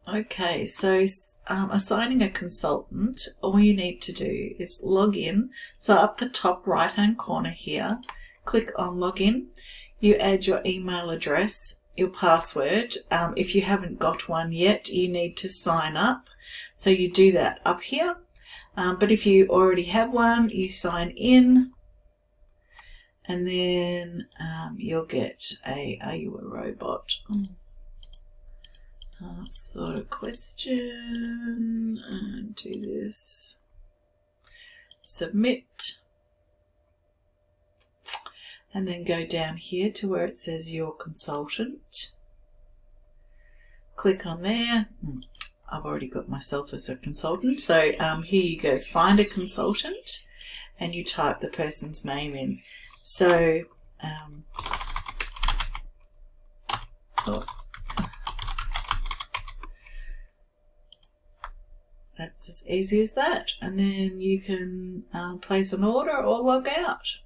Okay, so assigning a consultant, all you need to do is log in. So up the top right hand corner here, click on login. You add your email address, your password. If you haven't got one yet, you need to sign up. So you do that up here. But if you already have one, you sign in. And then you'll get a "Are you a robot?" Sort of question, and do this. Submit. And then go down here to where it says your consultant. Click on there. I've already got myself as a consultant. So here you go, find a consultant, and you type the person's name in. So, that's as easy as that. And then you can place an order or log out.